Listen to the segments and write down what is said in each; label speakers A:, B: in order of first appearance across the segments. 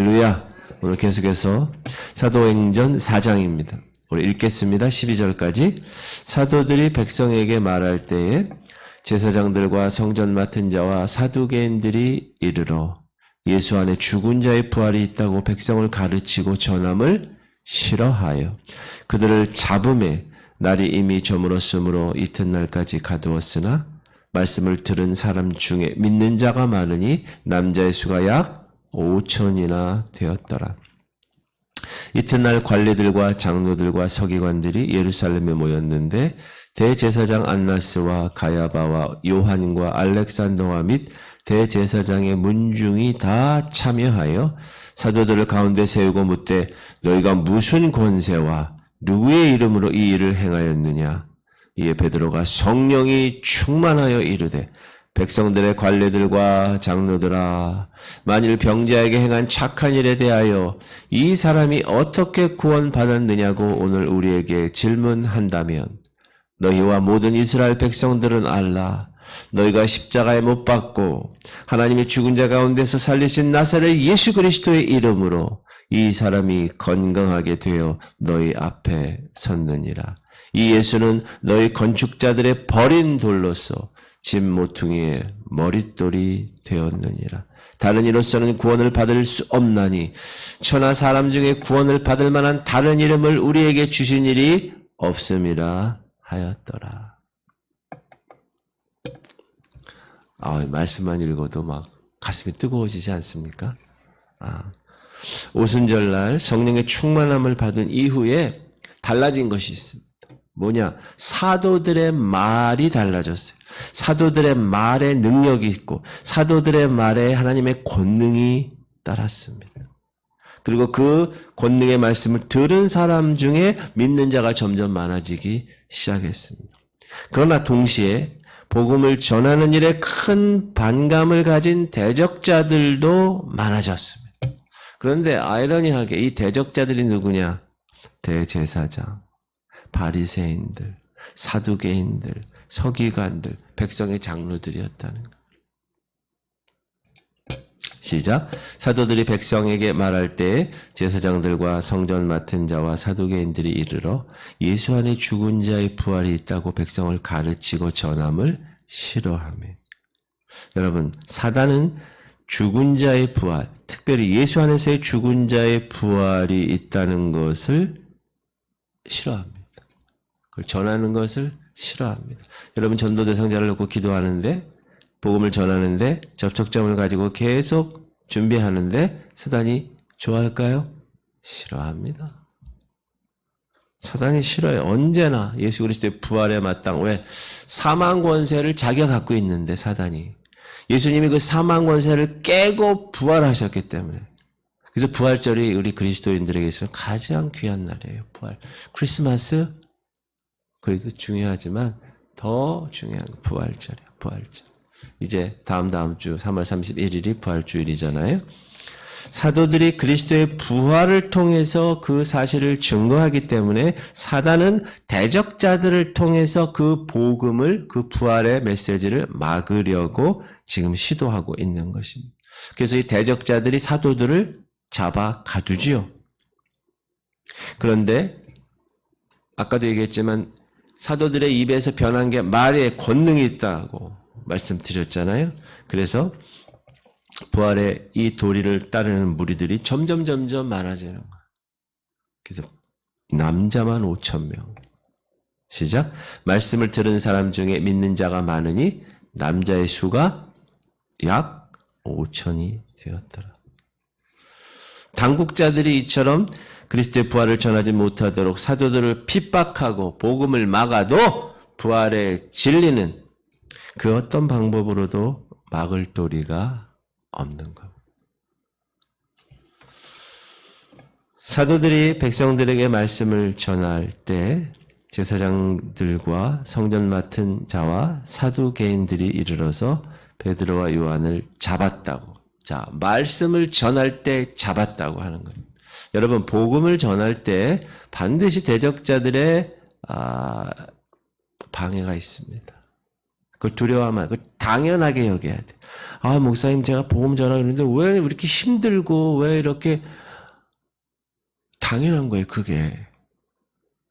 A: 할렐루야. 오늘 계속해서 사도행전 4장입니다. 우리 읽겠습니다. 12절까지. 사도들이 백성에게 말할 때에 제사장들과 성전 맡은 자와 사두개인들이 이르러 예수 안에 죽은 자의 부활이 있다고 백성을 가르치고 전함을 싫어하여 그들을 잡음에 날이 이미 저물었으므로 이튿날까지 가두었으나 말씀을 들은 사람 중에 믿는 자가 많으니 남자의 수가 약 5천이나 되었더라. 이튿날 관리들과 장로들과 서기관들이 예루살렘에 모였는데 대제사장 안나스와 가야바와 요한과 알렉산더와 및 대제사장의 문중이 다 참여하여 사도들을 가운데 세우고 묻되 너희가 무슨 권세와 누구의 이름으로 이 일을 행하였느냐? 이에 베드로가 성령이 충만하여 이르되 백성들의 관리들과 장로들아, 만일 병자에게 행한 착한 일에 대하여 이 사람이 어떻게 구원받았느냐고 오늘 우리에게 질문한다면 너희와 모든 이스라엘 백성들은 알라. 너희가 십자가에 못 박고 하나님이 죽은 자 가운데서 살리신 나사렛 예수 그리스도의 이름으로 이 사람이 건강하게 되어 너희 앞에 섰느니라. 이 예수는 너희 건축자들의 버린 돌로서 집 모퉁이의 머릿돌이 되었느니라. 다른 이로서는 구원을 받을 수 없나니 천하 사람 중에 구원을 받을 만한 다른 이름을 우리에게 주신 일이 없음이라 하였더라. 말씀만 읽어도 막 가슴이 뜨거워지지 않습니까? 오순절날 성령의 충만함을 받은 이후에 달라진 것이 있습니다. 뭐냐? 사도들의 말이 달라졌어요. 사도들의 말에 능력이 있고 사도들의 말에 하나님의 권능이 따랐습니다. 그리고 그 권능의 말씀을 들은 사람 중에 믿는 자가 점점 많아지기 시작했습니다. 그러나 동시에 복음을 전하는 일에 큰 반감을 가진 대적자들도 많아졌습니다. 그런데 아이러니하게 이 대적자들이 누구냐? 대제사장, 바리새인들, 사두개인들, 서기관들, 백성의 장로들이었다는 것. 시작. 사도들이 백성에게 말할 때 제사장들과 성전 맡은 자와 사두개인들이 이르러 예수 안에 죽은 자의 부활이 있다고 백성을 가르치고 전함을 싫어하며. 여러분, 사단은 죽은 자의 부활, 특별히 예수 안에서의 죽은 자의 부활이 있다는 것을 싫어합니다. 그걸 전하는 것을 싫어합니다. 여러분, 전도 대상자를 놓고 기도하는데, 복음을 전하는데, 접촉점을 가지고 계속 준비하는데 사단이 좋아할까요? 싫어합니다. 사단이 싫어요. 언제나 예수 그리스도의 부활에 마땅. 왜? 사망 권세를 자기가 갖고 있는데 사단이. 예수님이 그 사망 권세를 깨고 부활하셨기 때문에. 그래서 부활절이 우리 그리스도인들에게 있어서 가장 귀한 날이에요. 부활. 크리스마스 그래도 중요하지만 더 중요한 부활절이에요. 부활절. 이제 다음 주 3월 31일이 부활주일이잖아요. 사도들이 그리스도의 부활을 통해서 그 사실을 증거하기 때문에 사단은 대적자들을 통해서 그 복음을, 그 부활의 메시지를 막으려고 지금 시도하고 있는 것입니다. 그래서 이 대적자들이 사도들을 잡아 가두지요. 그런데 아까도 얘기했지만 사도들의 입에서 변한 게 말에 권능이 있다고 말씀드렸잖아요. 그래서 부활의 이 도리를 따르는 무리들이 점점 많아지는 거예요. 그래서 남자만 5,000명. 시작. 말씀을 들은 사람 중에 믿는 자가 많으니 남자의 수가 약 5천이 되었더라. 당국자들이 이처럼 그리스도의 부활을 전하지 못하도록 사도들을 핍박하고 복음을 막아도 부활의 진리는 그 어떤 방법으로도 막을 도리가 없는 것. 사도들이 백성들에게 말씀을 전할 때 제사장들과 성전 맡은 자와 사두개인들이 이르러서 베드로와 요한을 잡았다고. 자, 말씀을 전할 때 잡았다고 하는 거예요. 여러분, 복음을 전할 때 반드시 대적자들의 방해가 있습니다. 그걸 두려워하면 그걸 당연하게 여겨야 돼. 아, 목사님 제가 복음 전하는데 왜 이렇게 힘들고 왜 이렇게 당연한 거예요, 그게.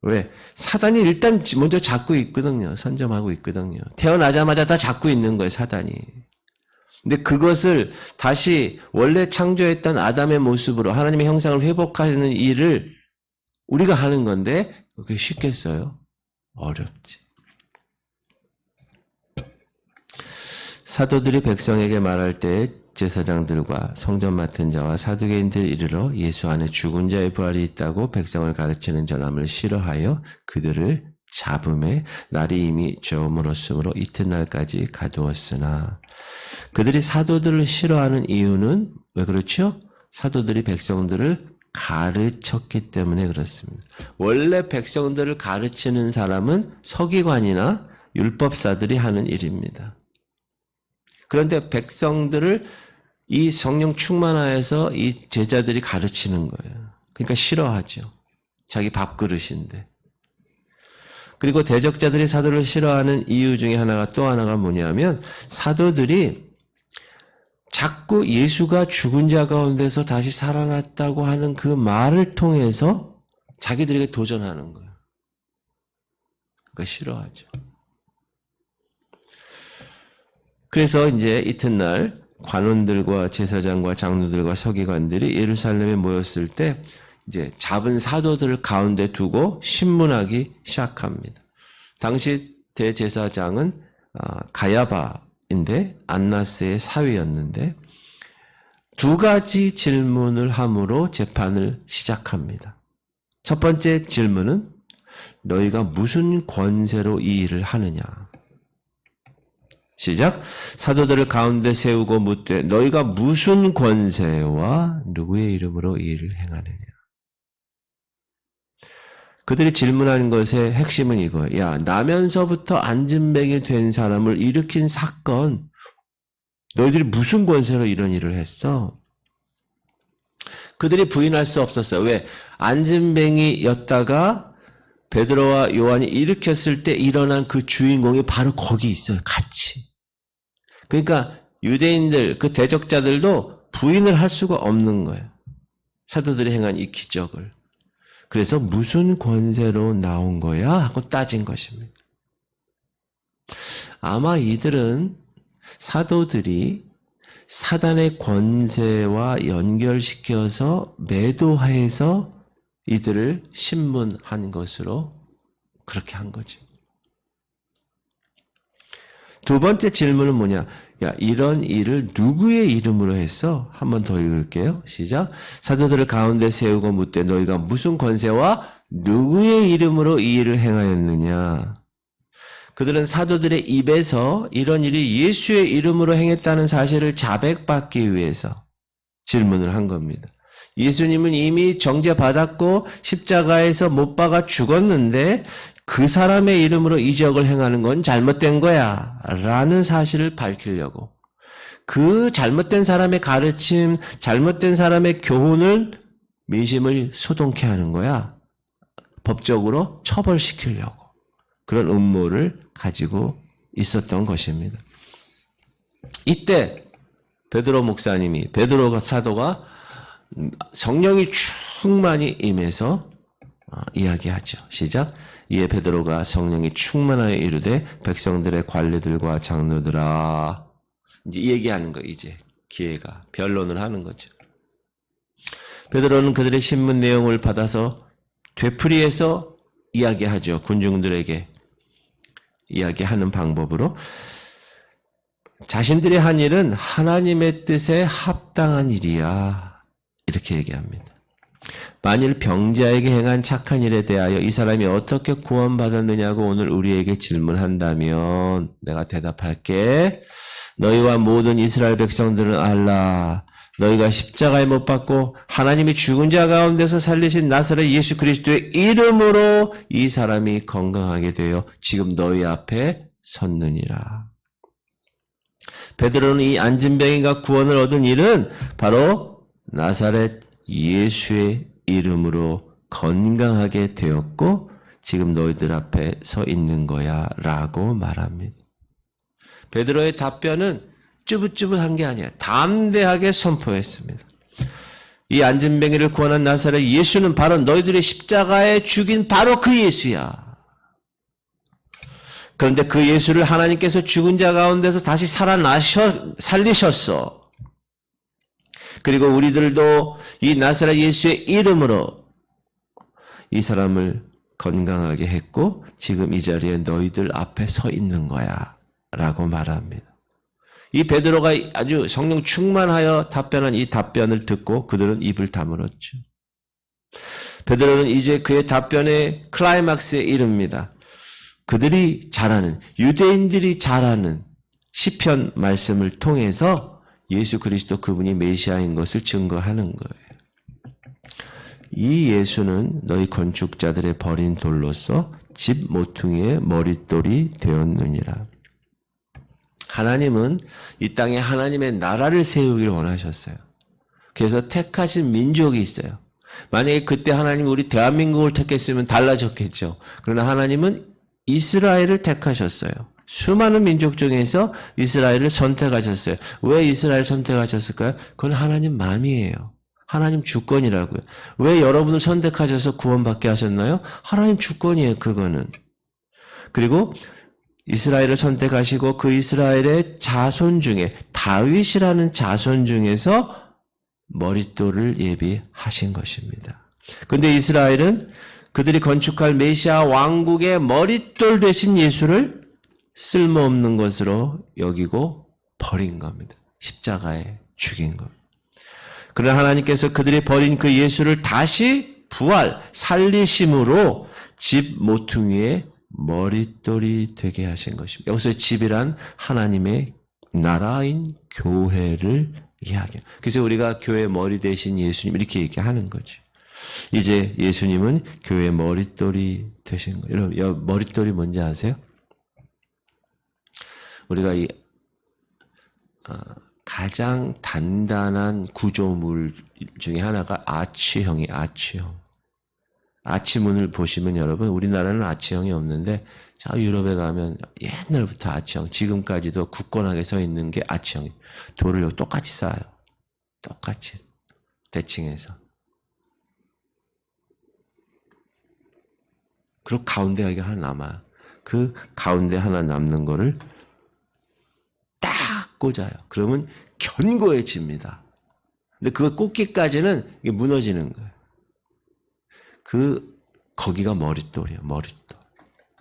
A: 왜? 사단이 일단 먼저 잡고 있거든요. 선점하고 있거든요. 태어나자마자 다 잡고 있는 거예요, 사단이. 근데 그것을 다시 원래 창조했던 아담의 모습으로 하나님의 형상을 회복하는 일을 우리가 하는 건데 그게 쉽겠어요? 어렵지. 사도들이 백성에게 말할 때 제사장들과 성전 맡은 자와 사두개인들 이르러 예수 안에 죽은 자의 부활이 있다고 백성을 가르치는 전함을 싫어하여 그들을 잡음에 날이 이미 저물었으므로 이튿날까지 가두었으나 그들이 사도들을 싫어하는 이유는 왜 그렇죠? 사도들이 백성들을 가르쳤기 때문에 그렇습니다. 원래 백성들을 가르치는 사람은 서기관이나 율법사들이 하는 일입니다. 그런데 백성들을 이 성령 충만하여서 이 제자들이 가르치는 거예요. 그러니까 싫어하죠. 자기 밥그릇인데. 그리고 대적자들이 사도를 싫어하는 이유 중에 또 하나가 뭐냐면 사도들이 자꾸 예수가 죽은 자 가운데서 다시 살아났다고 하는 그 말을 통해서 자기들에게 도전하는 거예요. 그러니까 싫어하죠. 그래서 이제 이튿날 관원들과 제사장과 장로들과 서기관들이 예루살렘에 모였을 때 이제 잡은 사도들을 가운데 두고 신문하기 시작합니다. 당시 대제사장은 가야바인데 안나스의 사위였는데 두 가지 질문을 함으로 재판을 시작합니다. 첫 번째 질문은 너희가 무슨 권세로 이 일을 하느냐. 시작. 사도들을 가운데 세우고 묻되 너희가 무슨 권세와 누구의 이름으로 이 일을 행하느냐. 그들이 질문하는 것의 핵심은 이거예요. 야, 나면서부터 안진뱅이 된 사람을 일으킨 사건, 너희들이 무슨 권세로 이런 일을 했어? 그들이 부인할 수 없었어요. 왜? 안진뱅이였다가 베드로와 요한이 일으켰을 때 일어난 그 주인공이 바로 거기 있어요. 같이. 그러니까 유대인들, 그 대적자들도 부인을 할 수가 없는 거예요. 사도들이 행한 이 기적을. 그래서 무슨 권세로 나온 거야? 하고 따진 것입니다. 아마 이들은 사도들이 사단의 권세와 연결시켜서 매도해서 이들을 신문한 것으로 그렇게 한 거죠. 두 번째 질문은 뭐냐? 야, 이런 일을 누구의 이름으로 했어? 한 번 더 읽을게요. 시작. 사도들을 가운데 세우고 묻되 너희가 무슨 권세와 누구의 이름으로 이 일을 행하였느냐? 그들은 사도들의 입에서 이런 일이 예수의 이름으로 행했다는 사실을 자백받기 위해서 질문을 한 겁니다. 예수님은 이미 정죄받았고 십자가에서 못 박아 죽었는데 그 사람의 이름으로 이적을 행하는 건 잘못된 거야 라는 사실을 밝히려고 그 잘못된 사람의 가르침, 잘못된 사람의 교훈을 민심을 소동케 하는 거야. 법적으로 처벌시키려고 그런 음모를 가지고 있었던 것입니다. 이때 베드로 목사님이 베드로 사도가 성령이 충만히 임해서 이야기하죠. 시작. 이에 베드로가 성령이 충만하여 이르되 백성들의 관리들과 장로들아 이제 얘기하는 거 이제 기회가 변론을 하는 거죠. 베드로는 그들의 신문 내용을 받아서 되풀이해서 이야기하죠. 군중들에게 이야기하는 방법으로 자신들이 한 일은 하나님의 뜻에 합당한 일이야. 이렇게 얘기합니다. 만일 병자에게 행한 착한 일에 대하여 이 사람이 어떻게 구원받았느냐고 오늘 우리에게 질문한다면 내가 대답할게. 너희와 모든 이스라엘 백성들은 알라. 너희가 십자가에 못 박고 하나님이 죽은 자 가운데서 살리신 나사렛 예수 그리스도의 이름으로 이 사람이 건강하게 되어 지금 너희 앞에 섰느니라. 베드로는 이 안진뱅이가 구원을 얻은 일은 바로 나사렛 예수의 이름으로 건강하게 되었고 지금 너희들 앞에 서 있는 거야 라고 말합니다. 베드로의 답변은 쭈붓쭈붓한 게 아니야. 담대하게 선포했습니다. 이 안진뱅이를 구원한 나사렛 예수는 바로 너희들의 십자가에 죽인 바로 그 예수야. 그런데 그 예수를 하나님께서 죽은 자 가운데서 다시 살리셨어. 그리고 우리들도 이 나사렛 예수의 이름으로 이 사람을 건강하게 했고 지금 이 자리에 너희들 앞에 서 있는 거야 라고 말합니다. 이 베드로가 아주 성령 충만하여 답변한 이 답변을 듣고 그들은 입을 다물었죠. 베드로는 이제 그의 답변의 클라이막스에 이릅니다. 그들이 잘 아는, 유대인들이 잘 아는 시편 말씀을 통해서 예수 그리스도 그분이 메시아인 것을 증거하는 거예요. 이 예수는 너희 건축자들의 버린 돌로서 집 모퉁이의 머릿돌이 되었느니라. 하나님은 이 땅에 하나님의 나라를 세우길 원하셨어요. 그래서 택하신 민족이 있어요. 만약에 그때 하나님이 우리 대한민국을 택했으면 달라졌겠죠. 그러나 하나님은 이스라엘을 택하셨어요. 수많은 민족 중에서 이스라엘을 선택하셨어요. 왜 이스라엘 선택하셨을까요? 그건 하나님 마음이에요. 하나님 주권이라고요. 왜 여러분을 선택하셔서 구원받게 하셨나요? 하나님 주권이에요, 그거는. 그리고 이스라엘을 선택하시고 그 이스라엘의 자손 중에 다윗이라는 자손 중에서 머릿돌을 예비하신 것입니다. 그런데 이스라엘은 그들이 건축할 메시아 왕국의 머릿돌 되신 예수를 쓸모없는 것으로 여기고 버린 겁니다. 십자가에 죽인 겁니다. 그러나 하나님께서 그들이 버린 그 예수를 다시 살리심으로 집 모퉁이에 머릿돌이 되게 하신 것입니다. 여기서 집이란 하나님의 나라인 교회를 이야기해요. 그래서 우리가 교회 머리 대신 예수님 이렇게 얘기하는 거죠. 이제 예수님은 교회 머릿돌이 되신 거예요. 여러분, 머릿돌이 뭔지 아세요? 우리가 가장 단단한 구조물 중에 하나가 아치형이 아치형. 아치문을 보시면 여러분 우리나라는 아치형이 없는데 저 유럽에 가면 옛날부터 아치형 지금까지도 굳건하게 서 있는 게 아치형이에요. 돌을 여기 똑같이 쌓아요. 똑같이 대칭해서. 그리고 가운데 여기 하나 남아요. 그 가운데 하나 남는 거를 딱 꽂아요. 그러면 견고해집니다. 근데 그거 꽂기까지는 이게 무너지는 거예요. 거기가 머릿돌이에요, 머릿돌.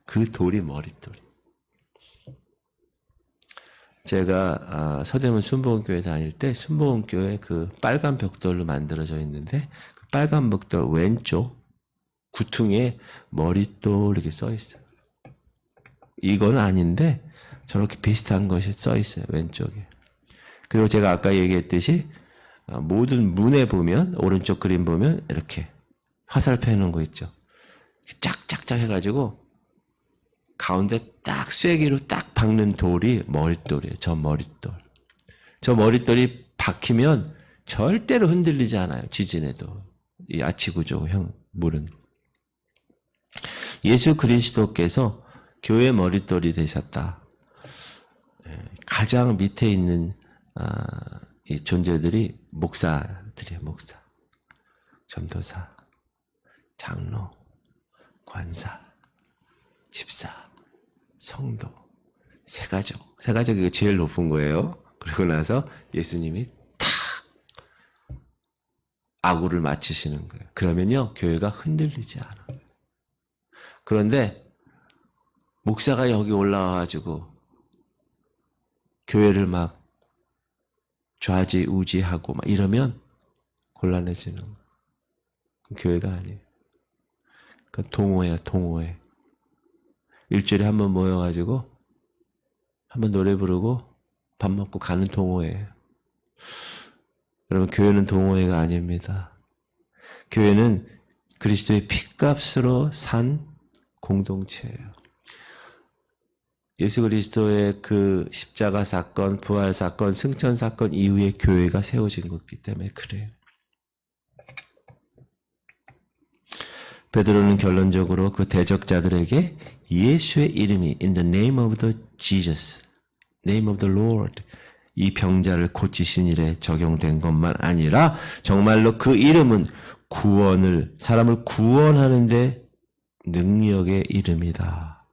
A: 그 돌이 머릿돌이. 제가, 서대문 순복음교회 다닐 때, 순복음교회 그 빨간 벽돌로 만들어져 있는데, 그 빨간 벽돌 왼쪽 구퉁이에 머릿돌 이렇게 써 있어요. 이건 아닌데, 저렇게 비슷한 것이 써 있어요, 왼쪽에. 그리고 제가 아까 얘기했듯이, 모든 문에 보면, 오른쪽 그림 보면, 이렇게 화살표 해놓은 거 있죠. 짝짝짝 해가지고 가운데 딱 쐐기로 딱 박는 돌이 머릿돌이에요. 저 머릿돌. 저 머릿돌이 박히면 절대로 흔들리지 않아요. 지진에도. 이 아치구조 물은. 예수 그리스도께서 교회 머릿돌이 되셨다. 가장 밑에 있는 이 존재들이 목사들이에요. 목사. 전도사. 장로, 관사, 집사, 성도, 세가족. 세가족이 제일 높은 거예요. 그러고 나서 예수님이 탁 아구를 맞추시는 거예요. 그러면요, 교회가 흔들리지 않아. 그런데 목사가 여기 올라와가지고 교회를 막 좌지우지하고 막 이러면 곤란해지는 거예요. 교회가 아니에요. 그 동호회야, 동호회. 일주일에 한 번 모여가지고 한 번 노래 부르고 밥 먹고 가는 동호회예요. 여러분, 교회는 동호회가 아닙니다. 교회는 그리스도의 핏값으로 산 공동체예요. 예수 그리스도의 그 십자가 사건, 부활 사건, 승천 사건 이후에 교회가 세워진 것이기 때문에 그래요. 베드로는 결론적으로 그 대적자들에게 예수의 이름이 in the name of the Jesus name of the Lord. 이 병자를 고치신 일에 적용된 것만 아니라 정말로 그 이름은 사람을 구원하는데 능력의 이름이다.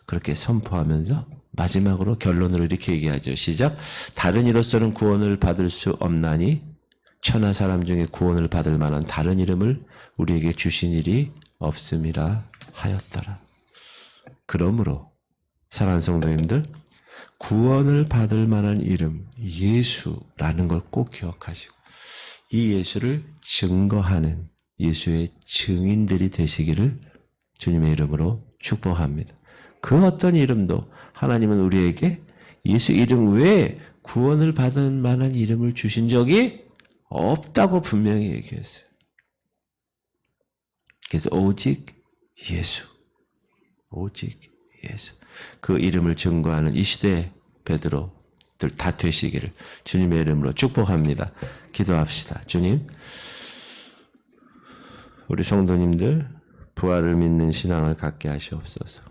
A: 그렇게 선포하면서 마지막으로 결론으로 이렇게 얘기하죠. 시작. 다른 이로서는 구원을 받을 수 없나니 천하 사람 중에 구원을 받을 만한 다른 이름을 우리에게 주신 일이 없음이라 하였더라. 그러므로 사랑하는 성도님들, 구원을 받을 만한 이름 예수라는 걸 꼭 기억하시고 이 예수를 증거하는 예수의 증인들이 되시기를 주님의 이름으로 축복합니다. 그 어떤 이름도 하나님은 우리에게 예수 이름 외에 구원을 받을 만한 이름을 주신 적이 없다고 분명히 얘기했어요. 그래서 오직 예수, 오직 예수. 그 이름을 증거하는 이 시대 베드로들 다 되시기를 주님의 이름으로 축복합니다. 기도합시다. 주님, 우리 성도님들 부활을 믿는 신앙을 갖게 하시옵소서.